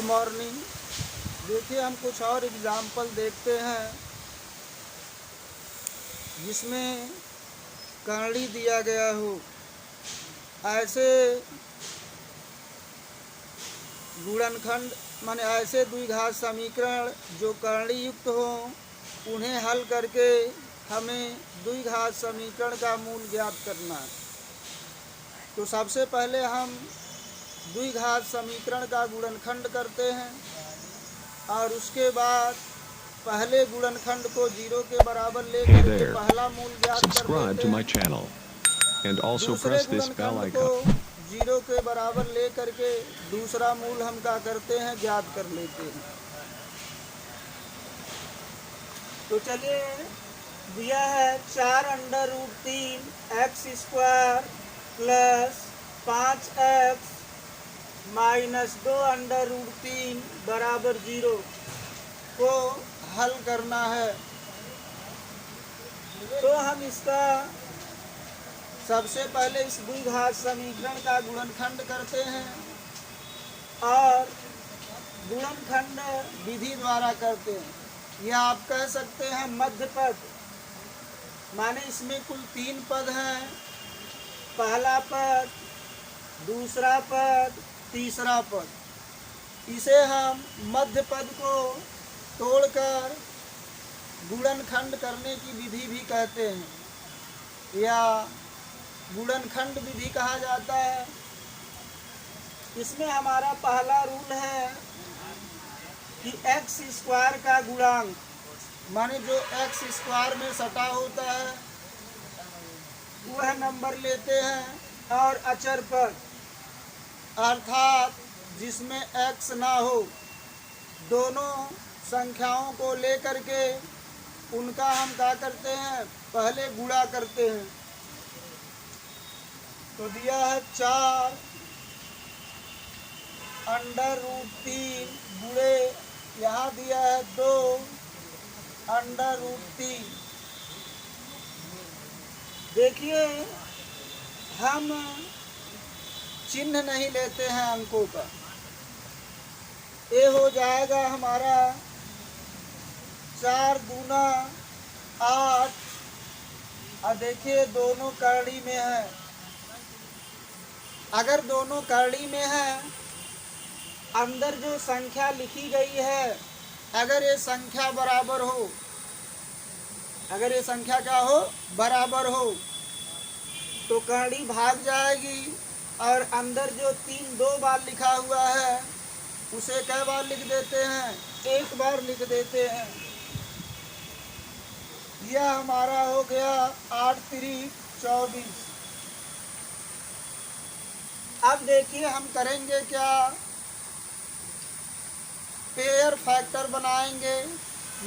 Good morning. देखिए हम कुछ और एग्जाम्पल देखते हैं जिसमें करणी दिया गया हो। ऐसे गुणनखंड माने ऐसे द्विघात समीकरण जो करणी युक्त हो, उन्हें हल करके हमें द्विघात समीकरण का मूल ज्ञात करना है। तो सबसे पहले हम द्विघात समीकरण का गुणनखंड करते हैं और उसके बाद पहले गुणनखंड को 0 के बराबर लेकर के पहला मूल ज्ञात कर लेते हैं। दूसरे गुणनखंड को 0 के बराबर लेकर के दूसरा मूल हम क्या करते हैं, ज्ञात कर लेते हैं। तो चलिए दिया है 4√3 x square plus 5x minus 2√3 बराबर 0 को हल करना है। तो हम इसका सबसे पहले इस द्विघात समीकरण का गुणनखंड करते हैं और गुणनखंड विधि द्वारा करते हैं। यह आप कह सकते हैं मध्य पद, माने इसमें कुल 3 पद हैं। पहला पद, दूसरा पद, तीसरा पद। इसे हम मध्य पद को तोड़कर गुणनखंड करने की विधि भी कहते हैं या गुणनखंड विधि कहा जाता है। इसमें हमारा पहला रूल है कि एक्स स्क्वायर का गुणांक, माने जो एक्स स्क्वायर में सटा होता है वह नंबर लेते हैं और अचर पद अर्थात जिसमें एक्स ना हो, दोनों संख्याओं को लेकर के उनका हम क्या करते हैं, पहले गुणा करते हैं। तो दिया है 4√3 गुणे यहाँ दिया है 2√3। देखिए हम चिन्ह नहीं लेते हैं अंकों का। ये हो जाएगा हमारा 4 दूना 8 और देखिए दोनों करणी में है। अगर दोनों करणी में है, अंदर जो संख्या लिखी गई है अगर ये संख्या बराबर हो, अगर ये संख्या क्या हो, बराबर हो, तो करणी भाग जाएगी और अंदर जो 3 2 बार लिखा हुआ है उसे कई बार लिख देते हैं, एक बार लिख देते हैं। यह हमारा हो गया 8 3 24। अब देखिए हम करेंगे क्या, पेयर फैक्टर बनाएंगे,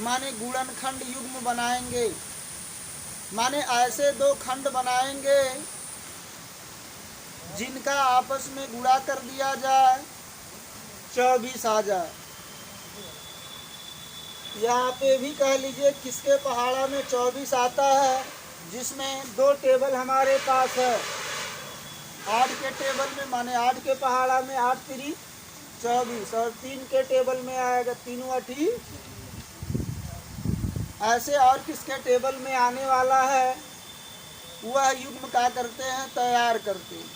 माने गुणनखंड युग्म बनाएंगे। माने ऐसे 2 खंड बनाएंगे जिनका आपस में गुणा कर दिया जाए 24 आ जाए। यहाँ पे भी कह लीजिए किसके पहाड़ा में 24 आता है, जिसमें 2 टेबल हमारे पास है। 8 के टेबल में माने 8 के पहाड़ा में 8 3 24 और 3 के टेबल में आएगा 3 8। ऐसे और किसके टेबल में आने वाला है वह युग्म क्या करते हैं, तैयार करते हैं।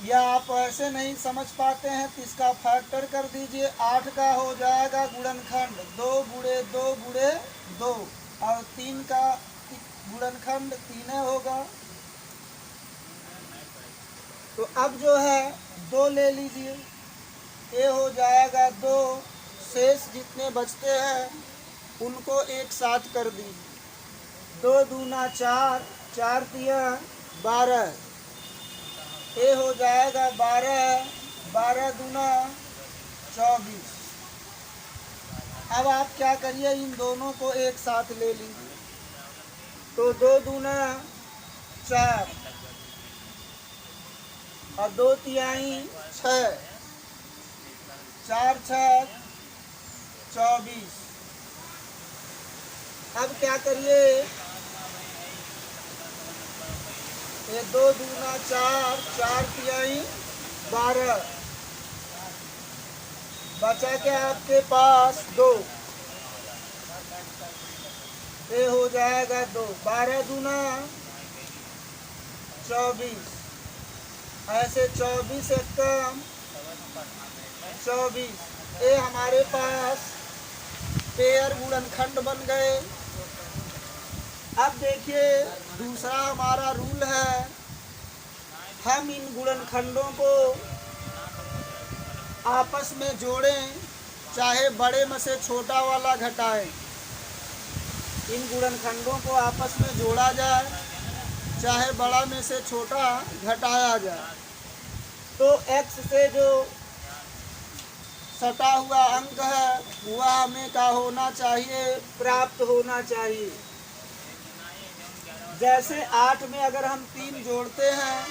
या आप ऐसे नहीं समझ पाते हैं तो इसका फैक्टर कर दीजिए। 8 का हो जाएगा गुणनखंड 2 गुणे 2 गुणे 2 और 3 का गुणनखंड 3 होगा। तो अब जो है 2 ले लीजिए, ये हो जाएगा 2। शेष जितने बचते हैं उनको एक साथ कर दीजिए। 2 दूना 4, 4 तिया 12, ये हो जाएगा 12, 12 दूना 24। अब आप क्या करिए, इन दोनों को एक साथ ले लीजिए। तो 2 दूना 4 और 2 तिहाई 6, 4 6 24। अब क्या करिए, ये 2 दूना 4, 4 तिहाई 12, बचा क्या आपके पास 2, ये हो जाएगा 2, 12 दूना 24, ऐसे 24 एक कम 24, ये हमारे पास पेयर गुणनखंड बन गए। अब देखिए दूसरा हमारा रूल है, हम इन गुणनखंडों को आपस में जोड़ें, चाहे बड़े में से छोटा वाला घटाएं। इन गुणनखंडों को आपस में जोड़ा जाए, चाहे बड़ा में से छोटा घटाया जाए। तो x से जो सटा हुआ अंक है वह हमें क्या होना चाहिए, प्राप्त होना चाहिए। जैसे 8 में अगर हम 3 जोड़ते हैं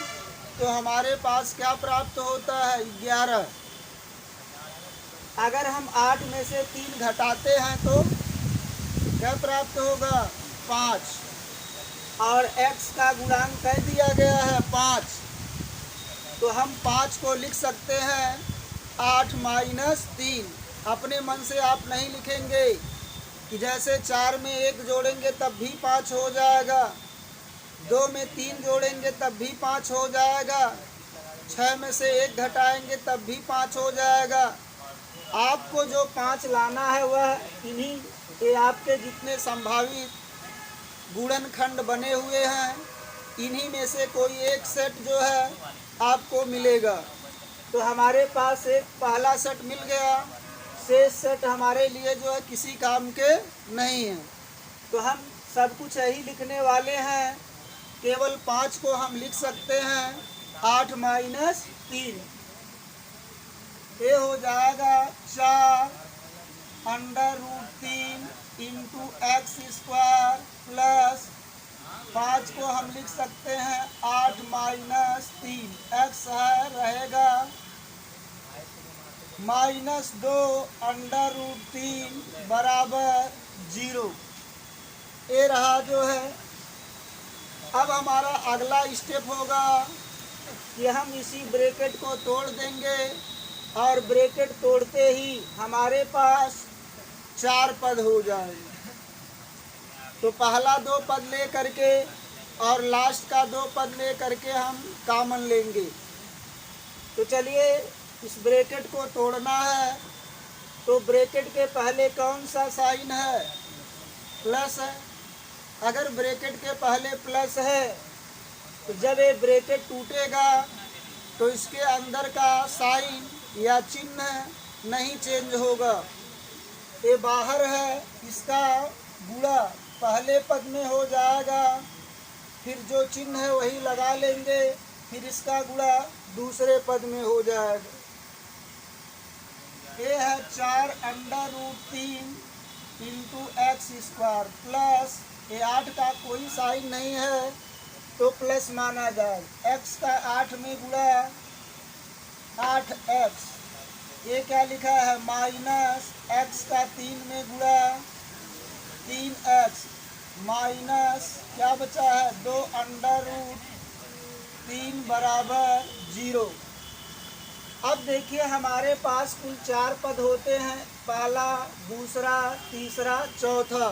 तो हमारे पास क्या प्राप्त होता है, 11। अगर हम 8 में से 3 घटाते हैं तो क्या प्राप्त होगा, 5। और x का गुणांक कह दिया गया है 5, तो हम 5 को लिख सकते हैं 8 माइनस 3। अपने मन से आप नहीं लिखेंगे कि जैसे 4 में 1 जोड़ेंगे तब भी 5 हो जाएगा, 2 में 3 जोड़ेंगे तब भी 5 हो जाएगा, 6 में से 1 घटाएंगे तब भी 5 हो जाएगा। आपको जो 5 लाना है वह इन्हीं, ये आपके जितने संभावित गुणनखंड बने हुए हैं इन्हीं में से कोई एक सेट जो है आपको मिलेगा। तो हमारे पास एक पहला सेट मिल गया, शेष सेट हमारे लिए जो है किसी काम के नहीं है। तो हम सब कुछ यही लिखने वाले हैं, केवल 5 को हम लिख सकते हैं 8 माइनस 3। ये हो जाएगा 4 under root 3 into x square plus 5 को हम लिख सकते हैं 8 माइनस 3, एक्स है रहेगा माइनस 2 अंडर रूट 3 बराबर 0। ये रहा जो है। अब हमारा अगला स्टेप होगा कि हम इसी ब्रैकेट को तोड़ देंगे और ब्रैकेट तोड़ते ही हमारे पास 4 पद हो जाएंगे। तो पहला 2 पद ले करके और लास्ट का 2 पद ले करके हम कॉमन लेंगे। तो चलिए इस ब्रैकेट को तोड़ना है। तो ब्रैकेट के पहले कौन सा साइन है, प्लस है। अगर ब्रैकेट के पहले प्लस है तो जब ये ब्रैकेट टूटेगा तो इसके अंदर का साइन या चिन्ह नहीं चेंज होगा। ये बाहर है, इसका गुणा पहले पद में हो जाएगा, फिर जो चिन्ह है वही लगा लेंगे, फिर इसका गुणा दूसरे पद में हो जाएगा। ये है 4 under root 3 into x square plus, ये 8 का कोई साइन नहीं है तो प्लस माना जाए, एक्स का 8 में गुणा 8x। ये क्या लिखा है, माइनस एक्स का 3 में गुणा 3x माइनस क्या बचा है 2 अंडर रूट 3 बराबर 0। अब देखिए हमारे पास कुल 4 पद होते हैं, पहला, दूसरा, तीसरा, चौथा।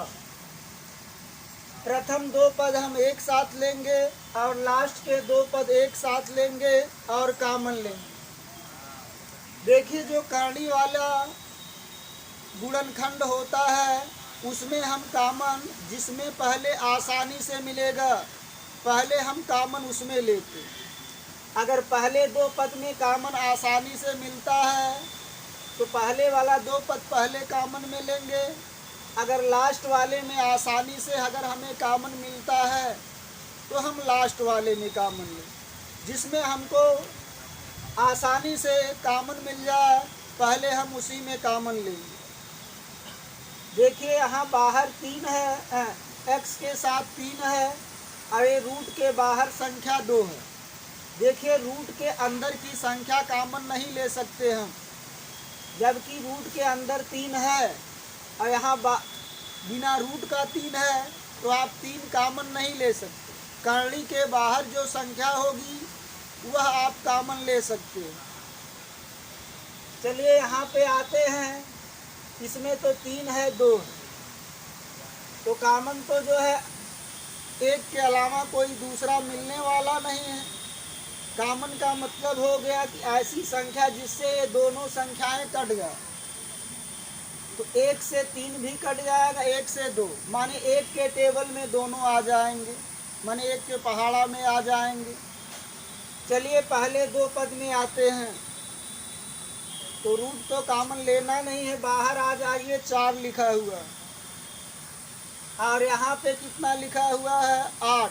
प्रथम 2 पद हम एक साथ लेंगे और लास्ट के 2 पद एक साथ लेंगे और कॉमन लेंगे। देखिए जो करनी वाला गुणनखंड होता है उसमें हम कॉमन, जिसमें पहले आसानी से मिलेगा पहले हम कॉमन उसमें लेते। अगर पहले 2 पद में कॉमन आसानी से मिलता है तो पहले वाला 2 पद पहले कॉमन में लेंगे। अगर लास्ट वाले में आसानी से अगर हमें कॉमन मिलता है तो हम लास्ट वाले में कॉमन लें। जिसमें हमको आसानी से कॉमन मिल जाए पहले हम उसी में कॉमन लेंगे। देखिए यहाँ बाहर 3 है, x के साथ 3 है और ये रूट के बाहर संख्या 2 है। देखिए रूट के अंदर की संख्या कॉमन नहीं ले सकते हम, जबकि रूट के अंदर 3 है और यहाँ बिना रूट का 3 है तो आप 3 कॉमन नहीं ले सकते। करनी के बाहर जो संख्या होगी वह आप कॉमन ले सकते हैं। चलिए यहाँ पे आते हैं, इसमें तो 3 है 2, तो कॉमन तो जो है एक के अलावा कोई दूसरा मिलने वाला नहीं है। कॉमन का मतलब हो गया कि ऐसी संख्या जिससे ये दोनों संख्याएं कट जाए। तो 1 से 3 भी कट जाएगा, 1 से 2, माने 1 के टेबल में दोनों आ जाएंगे, माने 1 के पहाड़ा में आ जाएंगे। चलिए पहले 2 पद में आते हैं, तो रूट तो कॉमन लेना नहीं है, बाहर आ जाइए। 4 लिखा हुआ है और यहाँ पे कितना लिखा हुआ है 8।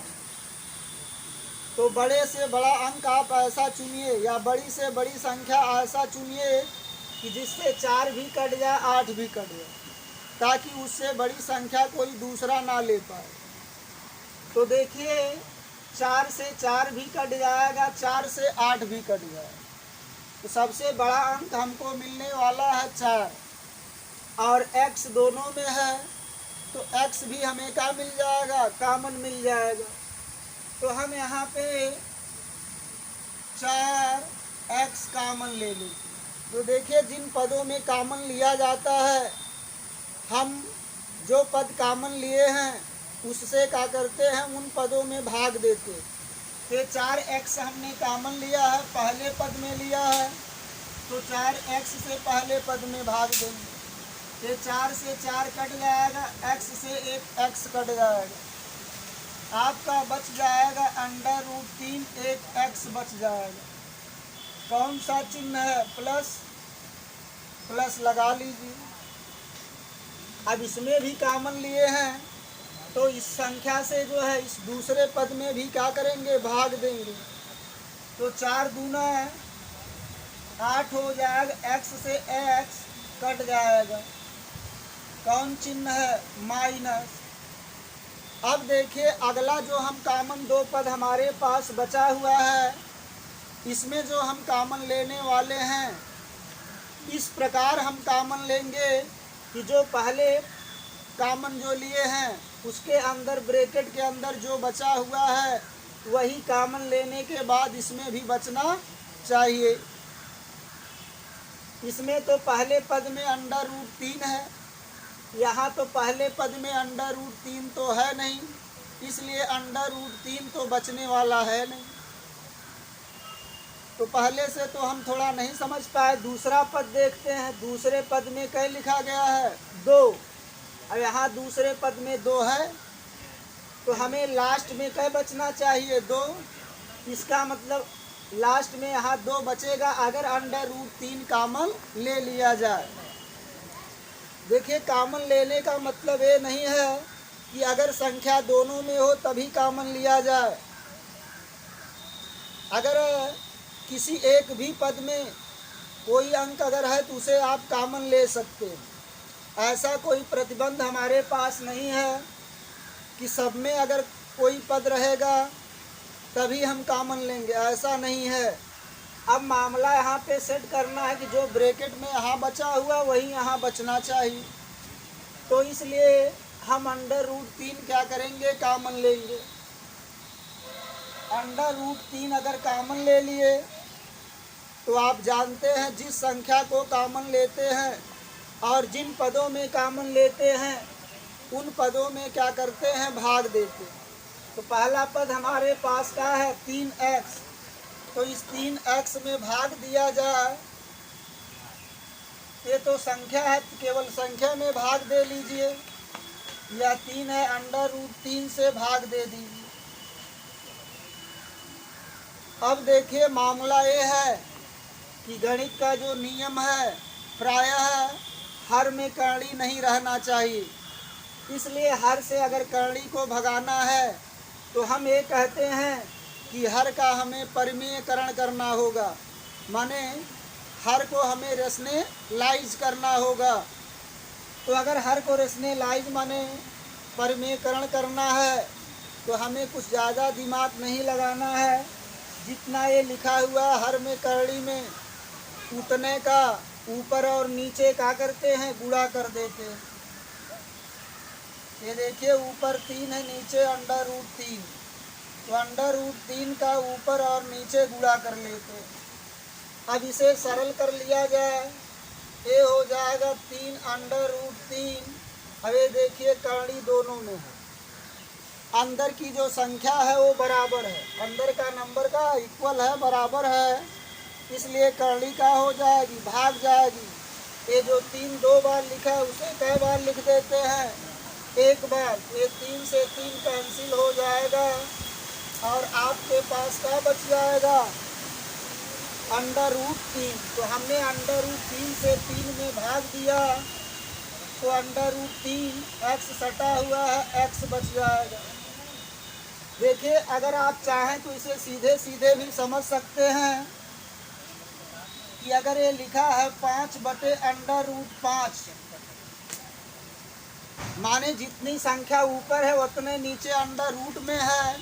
तो बड़े से बड़ा अंक आप ऐसा चुनिए या बड़ी से बड़ी संख्या ऐसा चुनिए कि जिससे 4 भी कट जाए 8 भी कट जाए, ताकि उससे बड़ी संख्या कोई दूसरा ना ले पाए। तो देखिए 4 से 4 भी कट जाएगा, 4 से 8 भी कट जाएगा। तो सबसे बड़ा अंक हमको मिलने वाला है 4 और x दोनों में है, तो x भी हमें क्या मिल जाएगा, कॉमन मिल जाएगा। तो हम यहाँ पे 4x कॉमन ले लेते। तो देखिए जिन पदों में कॉमन लिया जाता है, हम जो पद कॉमन लिए हैं उससे क्या करते हैं, उन पदों में भाग देते। तो 4x हमने कॉमन लिया है, पहले पद में लिया है, तो 4x से पहले पद में भाग देंगे। ये 4 से 4 कट जाएगा, x से 1 x कट जाएगा, आपका बच जाएगा √3 1 x बच जाएगा। कौन सा चिन्ह है, प्लस, प्लस लगा लीजिए। अब इसमें भी कॉमन लिए हैं, तो इस संख्या से जो है इस दूसरे पद में भी क्या करेंगे, भाग देंगे। तो 4 दूना 8 हो जाएगा, x से x कट जाएगा। कौन चिन्ह है, माइनस। अब देखिए अगला जो हम कॉमन 2 पद हमारे पास बचा हुआ है, इसमें जो हम कॉमन लेने वाले हैं, इस प्रकार हम कॉमन लेंगे कि जो पहले कॉमन जो लिए हैं उसके अंदर ब्रैकेट के अंदर जो बचा हुआ है वही कॉमन लेने के बाद इसमें भी बचना चाहिए। इसमें तो पहले पद में √3 है, यहाँ तो पहले पद में √3 तो है नहीं, इसलिए √3 तो बचने वाला है नहीं। तो पहले से तो हम थोड़ा नहीं समझ पाए। दूसरा पद देखते हैं, दूसरे पद में क्या लिखा गया है, 2। और यहाँ दूसरे पद में 2 है, तो हमें लास्ट में क्या बचना चाहिए, 2। इसका मतलब लास्ट में यहाँ 2 बचेगा अगर √3 कॉमन ले लिया जाए। देखिए कॉमन लेने का मतलब ये नहीं है कि अगर संख्या दोनों में हो तभी कॉमन लिया जाए। अगर किसी एक भी पद में कोई अंक अगर है तो उसे आप कॉमन ले सकते हैं। ऐसा कोई प्रतिबंध हमारे पास नहीं है कि सब में अगर कोई पद रहेगा तभी हम कॉमन लेंगे, ऐसा नहीं है। अब मामला यहाँ पे सेट करना है कि जो ब्रैकेट में यहाँ बचा हुआ वही यहाँ बचना चाहिए। तो इसलिए हम √3 क्या करेंगे, कॉमन लेंगे। √3 अगर कॉमन ले लिए तो आप जानते हैं जिस संख्या को कॉमन लेते हैं और जिन पदों में कॉमन लेते हैं उन पदों में क्या करते हैं, भाग देते। तो पहला पद हमारे पास क्या है, 3x, तो इस 3x में भाग दिया जाए। ये तो संख्या है, केवल संख्या में भाग दे लीजिए, या 3 है √3 से भाग दे दीजिए। अब देखिए मामला ये है कि गणित का जो नियम है प्रायः हर में करणी नहीं रहना चाहिए, इसलिए हर से अगर करणी को भगाना है तो हम ये कहते हैं कि हर का हमें परिमेयकरण करना होगा, माने हर को हमें रेशनलाइज करना होगा। तो अगर हर को रेशनलाइज माने परिमेयकरण करना है तो हमें कुछ ज़्यादा दिमाग नहीं लगाना है। जितना ये लिखा हुआ हर में करणी में उतने का ऊपर और नीचे क्या करते हैं, गुणा कर देते हैं। ये देखिए ऊपर 3 है, नीचे √3, तो √3 का ऊपर और नीचे गुणा कर लेते हैं। अब इसे सरल कर लिया जाए, ये हो जाएगा 3√3। अब ये देखिए करड़ी दोनों में है, अंदर की जो संख्या है वो बराबर है, अंदर का नंबर का इक्वल है, बराबर है, इसलिए करड़ी का हो जाएगी, भाग जाएगी। ये जो 3 2 बार लिखा है उसे कई बार लिख देते हैं, एक बार। ये 3 से 3 कैंसिल हो जाएगा और आपके पास क्या बच जाएगा, √3। तो हमने √3 से 3 में भाग दिया तो √3 x सटा हुआ है, x बच जाएगा। देखिए अगर आप चाहें तो इसे सीधे सीधे भी समझ सकते हैं कि अगर ये लिखा है 5/√5, माने जितनी संख्या ऊपर है उतने नीचे अंडर रूट में है,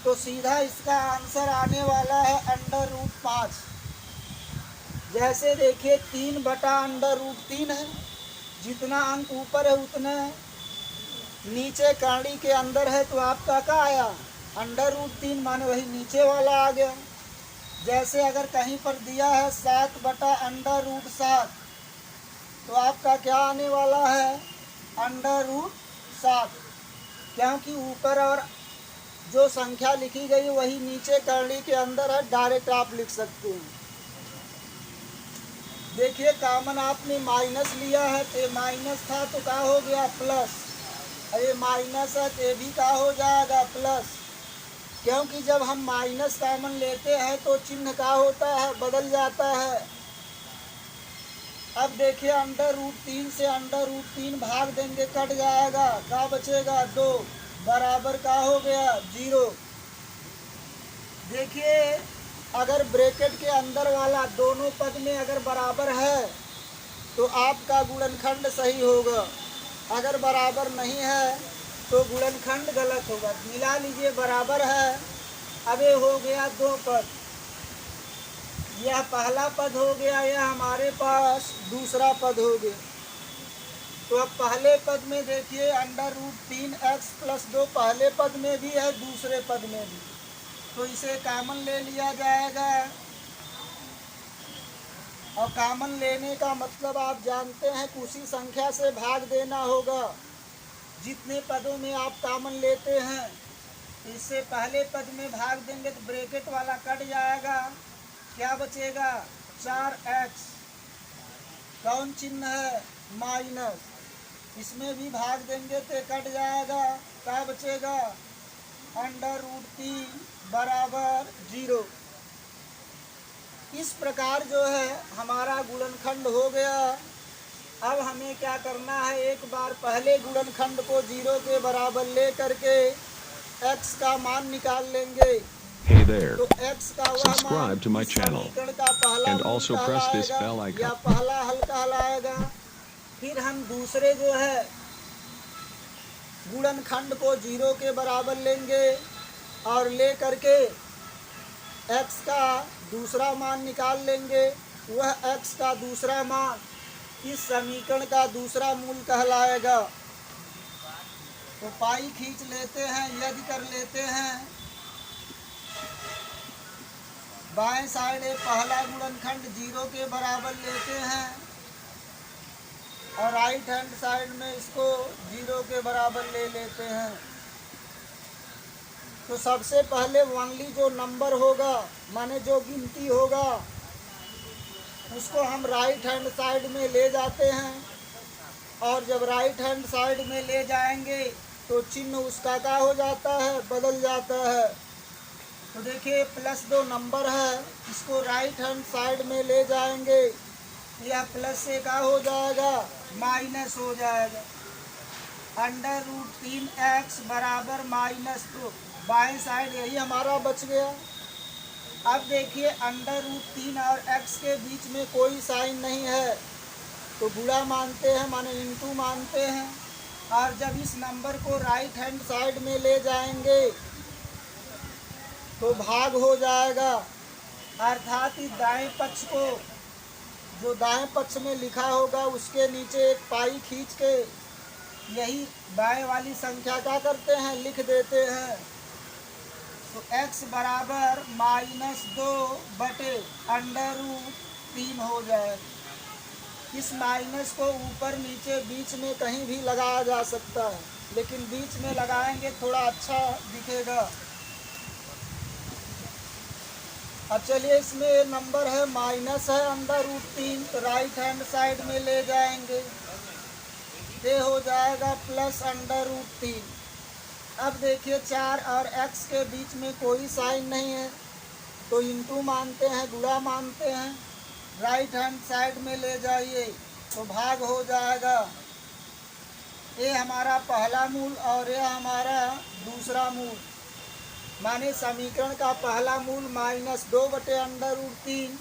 तो सीधा इसका आंसर आने वाला है √5। जैसे देखिए 3/√3 है, जितना अंक ऊपर है उतना नीचे करड़ी के अंदर है, तो आपका क्या आया, √3, माने वही नीचे वाला आ गया। जैसे अगर कहीं पर दिया है 7/√7, तो आपका क्या आने वाला है, √7, क्योंकि ऊपर और जो संख्या लिखी गई वही नीचे करड़ी के अंदर है, डायरेक्ट आप लिख सकते हैं। देखिए कॉमन आपने माइनस लिया है, तो माइनस था तो क्या हो गया, प्लस। ये माइनस है तो भी क्या हो जाएगा, प्लस, क्योंकि जब हम माइनस कॉमन लेते हैं तो चिन्ह क्या होता है, बदल जाता है। अब देखिए √3 से √3 भाग देंगे, कट जाएगा, क्या बचेगा, 2, बराबर का हो गया 0। देखिए अगर ब्रैकेट के अंदर वाला दोनों पद में अगर बराबर है तो आपका गुणनखंड सही होगा, अगर बराबर नहीं है तो गुणनखंड गलत होगा। मिला लीजिए, बराबर है। अब ये हो गया 2 पद, यह पहला पद हो गया, यह हमारे पास दूसरा पद हो गया। तो अब पहले पद में देखिए √3x + 2 पहले पद में भी है, दूसरे पद में भी, तो इसे कॉमन ले लिया जाएगा। और कॉमन लेने का मतलब आप जानते हैं कि उसी संख्या से भाग देना होगा जितने पदों में आप कॉमन लेते हैं। इससे पहले पद में भाग देंगे तो ब्रैकेट वाला कट जाएगा, क्या बचेगा, 4x, कौन चिन्ह है, माइनस, इसमें भी भाग देंगे तो कट जाएगा, क्या बचेगा, √3 बराबर 0। इस प्रकार जो है हमारा गुणनखंड हो गया। अब हमें क्या करना है, एक बार पहले गुणनखंड को 0 के बराबर ले करके x का मान निकाल लेंगे। Hey there. तो x का वह मान Subscribe to my इस channel समीकरण का पहला and मूल also press this कहलाएगा bell icon. या पहला हल कहलाएगा। फिर हम दूसरे जो है गुणनखंड को 0 के बराबर लेंगे और ले करके x का दूसरा मान निकाल लेंगे, वह x का दूसरा मान इस समीकरण का दूसरा मूल कहलाएगा। तो पाई खींच लेते हैं, यदि कर लेते हैं, बाएं साइड पहला गुणनखंड 0 के बराबर लेते हैं और राइट हैंड साइड में इसको 0 के बराबर ले लेते हैं। तो सबसे पहले ओनली जो नंबर होगा, माने जो गिनती होगा, उसको हम राइट हैंड साइड में ले जाते हैं और जब राइट हैंड साइड में ले जाएंगे तो चिन्ह उसका क्या हो जाता है, बदल जाता है। तो देखिए +2 नंबर है, इसको राइट हैंड साइड में ले जाएंगे, यह प्लस से क्या हो जाएगा, माइनस हो जाएगा। √3x बराबर -2, बाएं साइड यही हमारा बच गया। अब देखिए √3 और x के बीच में कोई साइन नहीं है, तो गुणा मानते हैं, माने इनटू मानते हैं। और जब इस नंबर को राइट हैंड साइड में ले जाएंगे तो भाग हो जाएगा, अर्थात इस दाएं पक्ष को, जो दाएं पक्ष में लिखा होगा उसके नीचे एक पाई खींच के यही बाएं वाली संख्या क्या करते हैं, लिख देते हैं। तो x बराबर -2/√3 हो जाएगा। इस माइनस को ऊपर नीचे बीच में कहीं भी लगाया जा सकता है, लेकिन बीच में लगाएंगे थोड़ा अच्छा दिखेगा। अब चलिए, इसमें नंबर है माइनस है √3, तो राइट हैंड साइड में ले जाएंगे, ये हो जाएगा +√3। अब देखिए 4 और x के बीच में कोई साइन नहीं है, तो इंटू मानते हैं, गुणा मानते हैं, राइट हैंड साइड में ले जाइए तो भाग हो जाएगा। ये हमारा पहला मूल और ये हमारा दूसरा मूल, माने समीकरण का पहला मूल -2/√3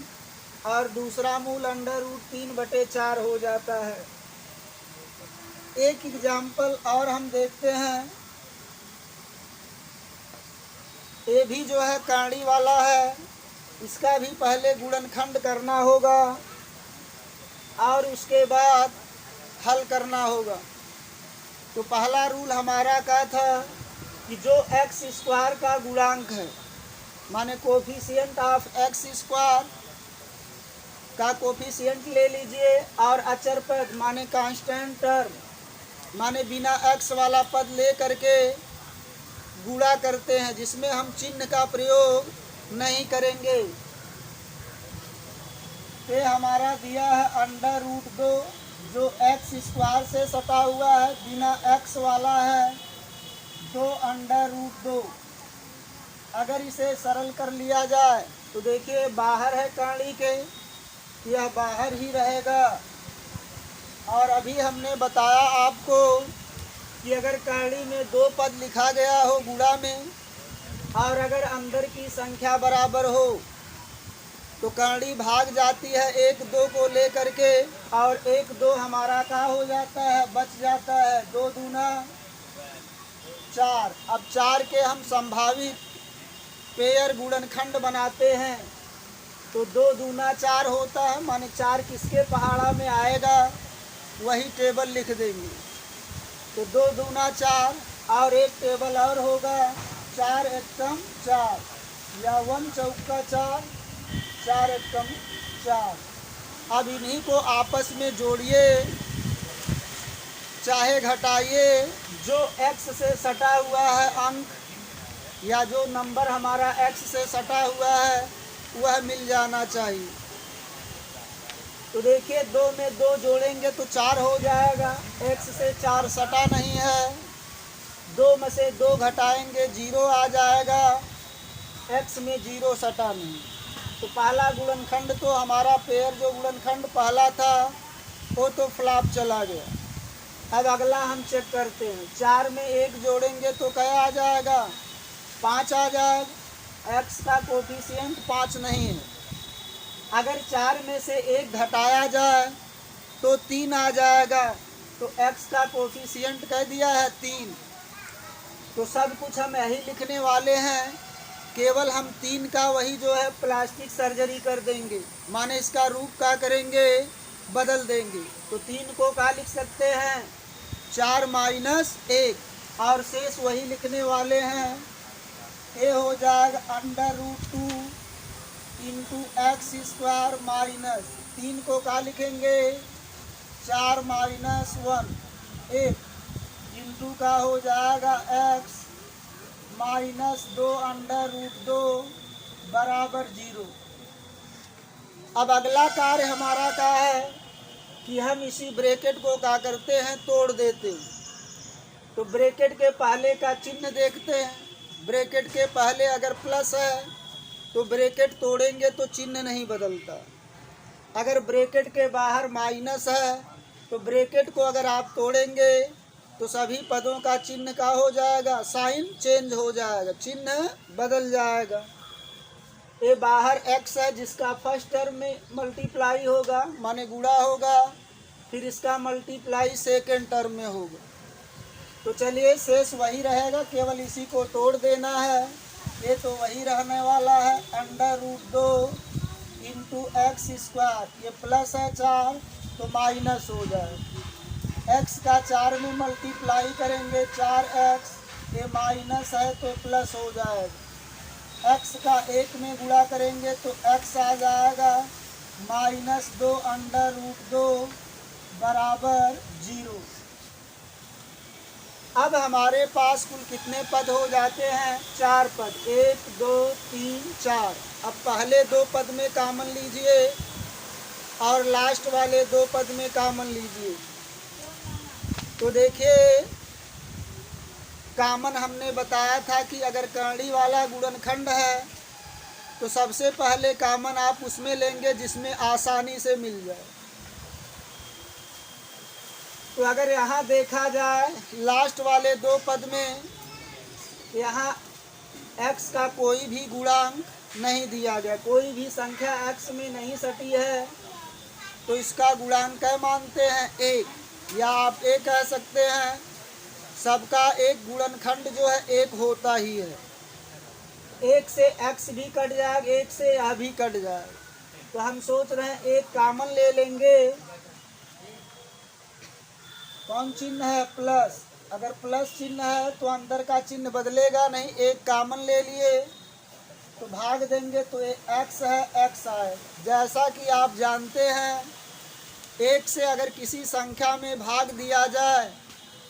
और दूसरा मूल √3/4 हो जाता है। एक एग्जाम्पल और हम देखते हैं, ये भी जो है करनी वाला है, इसका भी पहले गुणनखंड करना होगा और उसके बाद हल करना होगा। तो पहला रूल हमारा क्या था कि जो x² का गुणांक है, माने कोफिशिएंट ऑफ x² का कोफिशिएंट ले लीजिए, और अचर पद माने कांस्टेंट टर्म, माने बिना x वाला पद ले करके गुणा करते हैं, जिसमें हम चिन्ह का प्रयोग नहीं करेंगे। ये हमारा दिया है √2, जो x² से सटा हुआ है, बिना x वाला है, तो √2। अगर इसे सरल कर लिया जाए तो देखिए बाहर है कर्ण के, यह बाहर ही रहेगा। और अभी हमने बताया आपको कि अगर कर्ण में 2 पद लिखा गया हो गुणा में, और अगर अंदर की संख्या बराबर हो तो कर्णी भाग जाती है 1 2 को लेकर के, और 1 2 हमारा क्या हो जाता है, बच जाता है, 2 दूना 4। अब 4 के हम संभावित पेयर गुणनखंड बनाते हैं, तो 2 दूना 4 होता है, माने 4 किसके पहाड़ा में आएगा वही टेबल लिख देंगे। तो 2 दूना 4, और एक टेबल और होगा 4 एकम 4, या 1 चौका 4, 4 एकम 4। अब इन्हीं को आपस में जोड़िए चाहे घटाइए, जो x से सटा हुआ है अंक, या जो नंबर हमारा x से सटा हुआ है वह मिल जाना चाहिए। तो देखिए 2 में 2 जोड़ेंगे तो 4 हो जाएगा, x से 4 सटा नहीं है, 2 में से 2 घटाएंगे 0 आ जाएगा, x में 0 सटा नहीं। तो पहला गुणनखंड तो हमारा पेयर जो गुणनखंड पहला था वो तो फ्लॉप चला गया। अब अगला हम चेक करते हैं, 4 में 1 जोड़ेंगे तो क्या आ जाएगा, 5 आ जाएगा। x का कोफिशिएंट 5 नहीं है। अगर 4 में से 1 घटाया जाए तो 3 आ जाएगा, तो x का कोफिशिएंट कह दिया है 3। तो सब कुछ हम यही लिखने वाले हैं, केवल हम 3 का वही जो है प्लास्टिक सर्जरी कर देंगे, माने इसका रूप क्या करेंगे, बदल देंगे। तो 3 को क्या लिख सकते हैं, 4 माइनस 1, और शेष वही लिखने वाले हैं। ये हो जाएगा √2 इंटू x² माइनस 3 को क्या लिखेंगे, 4 माइनस 1 1 इंटू का हो जाएगा x माइनस 2 √2 बराबर 0। अब अगला कार्य हमारा क्या है कि हम इसी ब्रैकेट को क्या करते हैं, तोड़ देते हैं। तो ब्रैकेट के पहले का चिन्ह देखते हैं, ब्रैकेट के पहले अगर प्लस है तो ब्रैकेट तोड़ेंगे तो चिन्ह नहीं बदलता। अगर ब्रैकेट के बाहर माइनस है तो ब्रैकेट को अगर आप तोड़ेंगे तो सभी पदों का चिन्ह का हो जाएगा, साइन चेंज हो जाएगा, चिन्ह बदल जाएगा। ये बाहर x है जिसका फर्स्ट टर्म में मल्टीप्लाई होगा, माने गुणा होगा, फिर इसका मल्टीप्लाई सेकेंड टर्म में होगा। तो चलिए शेष वही रहेगा, केवल इसी को तोड़ देना है। ये तो वही रहने वाला है, √2 इंटू x², ये प्लस है 4 तो माइनस हो जाएगा। x का 4 में मल्टीप्लाई करेंगे 4x, ये माइनस है तो प्लस हो जाएगा। x का 1 में गुणा करेंगे तो x आ जाएगा -2 बराबर 0। अब हमारे पास कुल कितने पद हो जाते हैं? 4 पद, 1 2 3 4। अब पहले 2 पद में कॉमन लीजिए और लास्ट वाले 2 पद में कॉमन लीजिए। तो देखिए, कॉमन हमने बताया था कि अगर करड़ी वाला गुणनखंड है तो सबसे पहले कॉमन आप उसमें लेंगे जिसमें आसानी से मिल जाए। तो अगर यहाँ देखा जाए लास्ट वाले 2 पद में, यहाँ x का कोई भी गुणांक नहीं दिया गया, कोई भी संख्या x में नहीं सटी है, तो इसका गुणांक क्या मानते हैं? 1। या आप ये कह सकते हैं सबका एक गुणनखंड जो है 1 होता ही है। 1 से x भी कट जाएगा, 1 से यह भी कट जाएगा। तो हम सोच रहे हैं एक कॉमन ले लेंगे। कौन चिन्ह है? प्लस। अगर प्लस चिन्ह है तो अंदर का चिन्ह बदलेगा नहीं। एक कॉमन ले लिए तो भाग देंगे तो x है, x आए। जैसा कि आप जानते हैं 1 से अगर किसी संख्या में भाग दिया जाए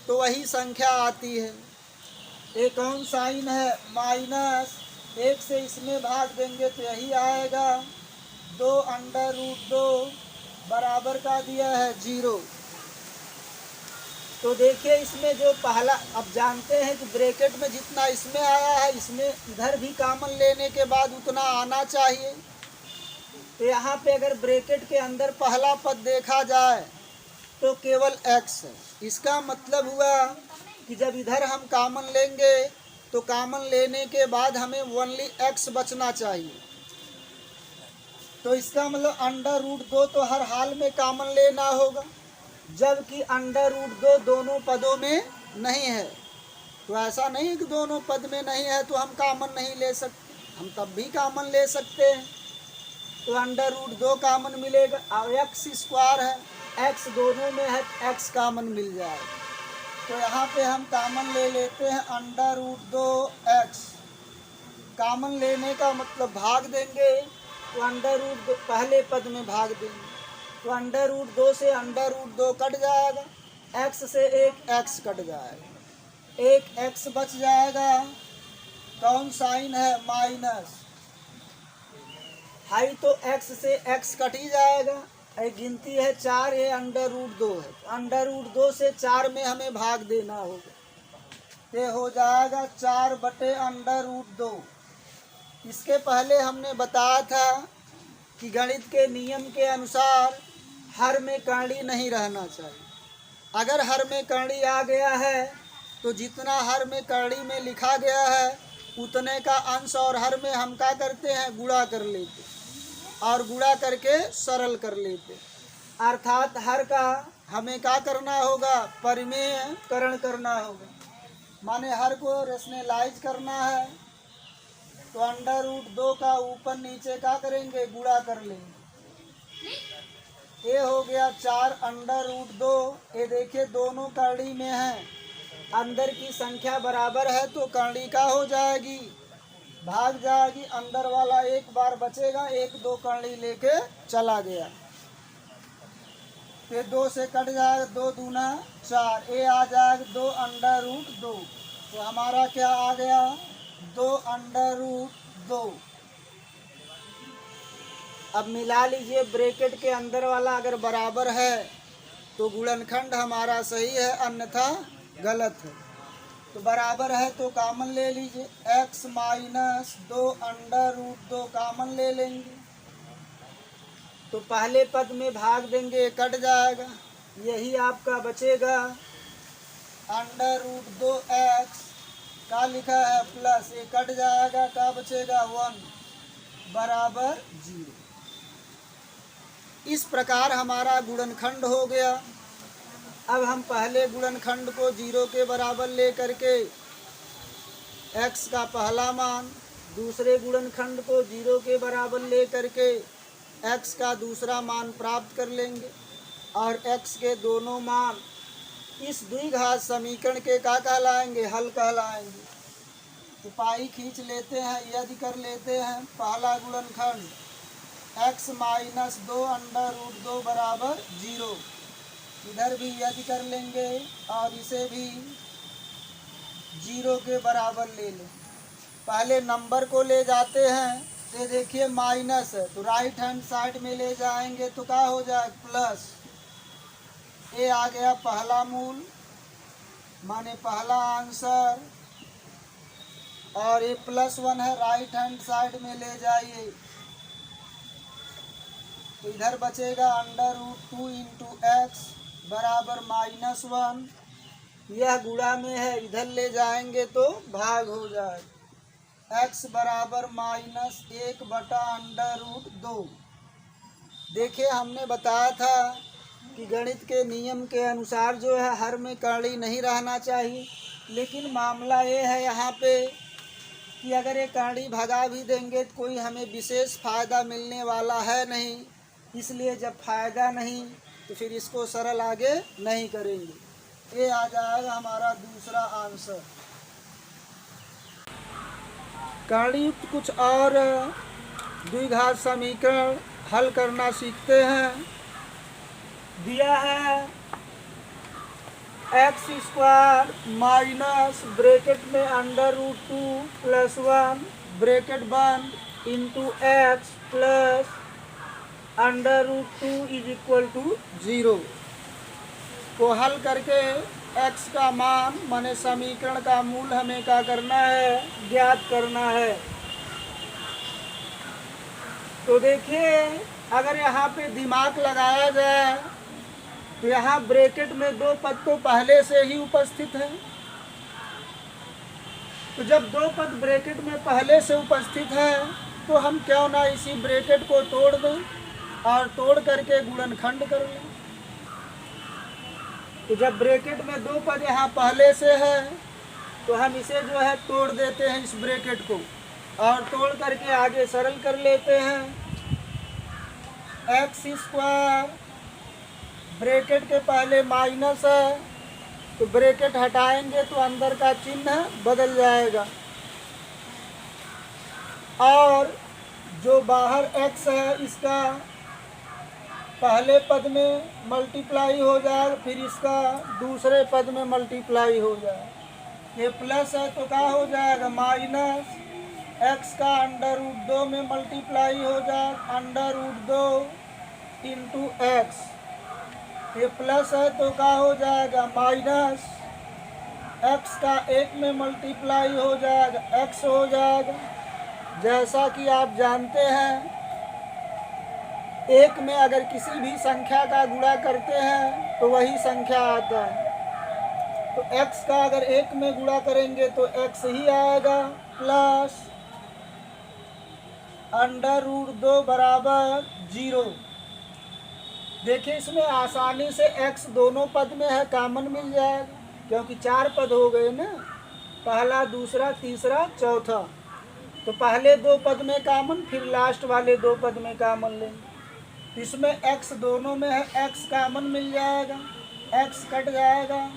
तो वही संख्या आती है। एक कौन साइन है? माइनस। 1 से इसमें भाग देंगे तो यही आएगा। 2√2 बराबर का दिया है 0। तो देखिए इसमें जो पहला, अब जानते हैं कि ब्रैकेट में जितना इसमें आया है इसमें इधर भी कॉमन लेने के बाद उतना आना चाहिए। तो यहाँ पे अगर ब्रैकेट के अंदर पहला पद देखा जाए तो केवल x है। इसका मतलब हुआ कि जब इधर हम कॉमन लेंगे तो कॉमन लेने के बाद हमें ओनली x बचना चाहिए। तो इसका मतलब √2 तो हर हाल में कॉमन लेना होगा, जबकि √2 दोनों पदों में नहीं है। तो ऐसा नहीं कि दोनों पद में नहीं है तो हम कॉमन नहीं ले सकते, हम तब भी कॉमन ले सकते हैं। तो √2 कॉमन मिलेगा और x² है, x दोनों में है, x कॉमन मिल जाएगा। तो यहाँ पे हम कॉमन ले लेते हैं √2x। कॉमन लेने का मतलब भाग देंगे तो √2 पहले पद में भाग देंगे तो √2 से √2 कट जाएगा, x से एक x कट जाएगा, एक x बच जाएगा। कौन साइन है? माइनस। हाई तो x से x कट ही जाएगा। गिनती है 4, ये √2 है। √2 से 4 में हमें भाग देना होगा। ये हो जाएगा 4/√2। इसके पहले हमने बताया था कि गणित के नियम के अनुसार हर में करड़ी नहीं रहना चाहिए। अगर हर में करड़ी आ गया है तो जितना हर में करड़ी में लिखा गया है उतने का अंश और हर में हम क्या करते हैं? गुणा कर लेते और गुणा करके सरल कर लेते। अर्थात हर का हमें क्या करना होगा? परिमेयकरण करना होगा। माने हर को रेशनलाइज करना है तो √2 का ऊपर नीचे क्या करेंगे? गुणा कर लेंगे। ये हो गया 4√2। ये देखिए दोनों करड़ी में है, अंदर की संख्या बराबर है तो करड़ी का हो जाएगी, भाग जाएगी। अंदर वाला एक बार बचेगा, 1 2 करड़ी लेके चला गया। फिर 2 से कट जाएगा, 2 दूना 4, ये आ जाएगा 2√2। तो हमारा क्या आ गया? 2√2। अब मिला लीजिए, ब्रैकेट के अंदर वाला अगर बराबर है तो गुणनखंड हमारा सही है, अन्यथा गलत है। तो बराबर है तो कॉमन ले लीजिए, x - 2√2 कॉमन ले लेंगे तो पहले पद में भाग देंगे, कट जाएगा, यही आपका बचेगा। √2x का लिखा है प्लस, ये कट जाएगा, क्या बचेगा? 1 बराबर 0। इस प्रकार हमारा गुणनखंड हो गया। अब हम पहले गुणनखंड को 0 के बराबर ले करके x का पहला मान, दूसरे गुणनखंड को 0 के बराबर ले करके x का दूसरा मान प्राप्त कर लेंगे और x के दोनों मान इस द्विघात समीकरण के क्या कहलाएंगे? हल कहलाएंगे। तो पाई खींच लेते हैं, यदि कर लेते हैं पहला गुणनखंड x माइनस 2 अंडर रूट 2 बराबर 0। इधर भी यदि कर लेंगे और इसे भी 0 के बराबर ले लें। पहले नंबर को ले जाते हैं, ये देखिए माइनस है तो राइट हैंड साइड में ले जाएंगे तो क्या हो जाए प्लस। ये आ गया पहला मूल माने पहला आंसर, और ये +1 है, राइट हैंड साइड में ले जाइए तो इधर बचेगा अंडर रूट 2 इंटू एक्स बराबर -1। यह गुणा में है, इधर ले जाएंगे तो भाग हो जाएगा। x बराबर -1 बटा अंडर रूट 2। देखिए हमने बताया था कि गणित के नियम के अनुसार जो है हर में कड़ी नहीं रहना चाहिए, लेकिन मामला ये है यहाँ पे कि अगर ये कड़ी भगा भी देंगे तो कोई हमें विशेष फ़ायदा मिलने वाला है नहीं, इसलिए जब फ़ायदा नहीं तो फिर इसको सरल आगे नहीं करेंगे। ये आ जाएगा हमारा दूसरा आंसर। कणयुक्त कुछ और द्विघात समीकरण हल करना सीखते हैं। दिया है x² माइनस ब्रैकेट में अंडर रूट 2 + 1 ब्रैकेट बंद into x plus under root 2 = 0 को हल करके x का मान माने समीकरण का मूल हमें क्या करना है, ज्ञात करना है। तो देखिए अगर यहाँ पे दिमाग लगाया जाए तो यहाँ ब्रैकेट में 2 पद तो पहले से ही उपस्थित है, तो जब 2 पद ब्रैकेट में पहले से उपस्थित है तो हम क्यों ना इसी ब्रैकेट को तोड़ दें और तोड़ करके गुणनखंड कर लें। तो जब ब्रैकेट में 2 पद यहाँ पहले से है तो हम इसे जो है तोड़ देते हैं इस ब्रैकेट को, और तोड़ करके आगे सरल कर लेते हैं। x² ब्रैकेट के पहले माइनस है तो ब्रैकेट हटाएंगे तो अंदर का चिन्ह बदल जाएगा, और जो बाहर x है इसका पहले पद में मल्टीप्लाई हो जाएगा, फिर इसका दूसरे पद में मल्टीप्लाई हो जाएगा। ये प्लस है तो क्या हो जाएगा माइनस, x का अंडर रूट 2 में मल्टीप्लाई हो जाएगा अंडर रूट 2 इंटू एक्स। ये प्लस है तो क्या हो जाएगा माइनस, x का 1 में मल्टीप्लाई हो जाएगा x हो जाएगा। जैसा कि आप जानते हैं 1 में अगर किसी भी संख्या का गुणा करते हैं तो वही संख्या आता है, तो x का अगर 1 में गुणा करेंगे तो x ही आएगा प्लस अंडर रूट 2 बराबर 0। देखिए इसमें आसानी से x दोनों पद में है, कॉमन मिल जाएगा क्योंकि 4 पद हो गए ना, पहला दूसरा तीसरा चौथा, तो पहले 2 पद में कॉमन फिर लास्ट वाले 2 पद में कॉमन लेंगे। इसमें x दोनों में है, x कॉमन मिल जाएगा, x कट जाएगा,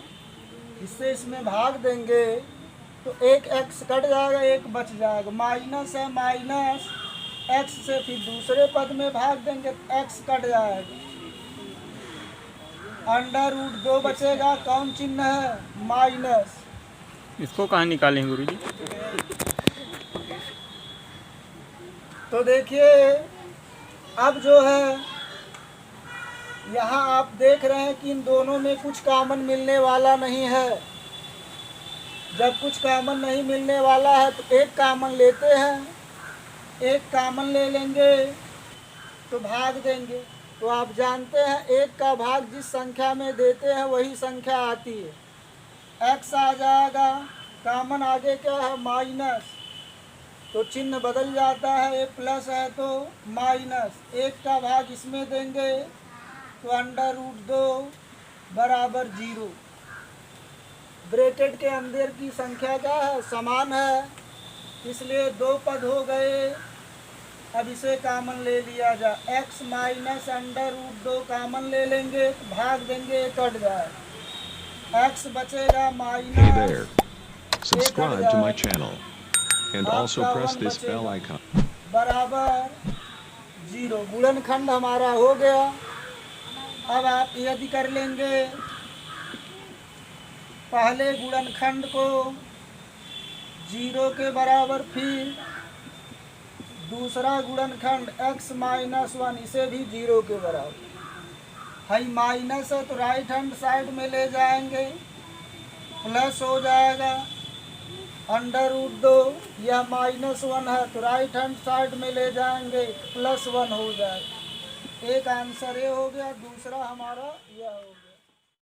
इससे इसमें भाग देंगे तो एक x कट जाएगा, एक बच जाएगा, माइनस है माइनस x से फिर दूसरे पद में भाग देंगे तो x कट जाएगा, अंडर रूट 2 बचेगा, कौन चिन्ह है माइनस। इसको कहाँ निकालें गुरुजी? तो देखिए अब जो है यहाँ आप देख रहे हैं कि इन दोनों में कुछ कॉमन मिलने वाला नहीं है। जब कुछ कॉमन नहीं मिलने वाला है तो एक कॉमन लेते हैं, एक कॉमन ले लेंगे तो भाग देंगे। तो आप जानते हैं एक का भाग जिस संख्या में देते हैं वही संख्या आती है। x आ जाएगा, कॉमन आगे क्या है माइनस, तो चिन्ह बदल जाता है, ये प्लस है तो माइनस, एक का भाग इसमें देंगे तो अंडर रूट 2 बराबर 0। ब्रैकेट के अंदर की संख्या क्या है समान है, इसलिए 2 पद हो गए। अब इसे कॉमन ले लिया जाए, x minus under root 2 common ले लेंगे, भाग देंगे, कट जाए, x बचेगा माइनस। Hey there. Subscribe to my channel. And also आपका press 1 this bell बचेगा icon. बराबर 0। गुणनखंड हमारा हो गया। अब आप यदि कर लेंगे पहले गुणनखंड को 0 के बराबर, फिर दूसरा गुणनखंड x माइनस 1 इसे भी 0 के बराबर। हाई माइनस है तो राइट हैंड साइड में ले जाएंगे, प्लस हो जाएगा √2। यह -1 है तो राइट हैंड साइड में ले जाएंगे, +1 हो जाएगा। एक आंसर ये हो गया, दूसरा हमारा यह हो गया।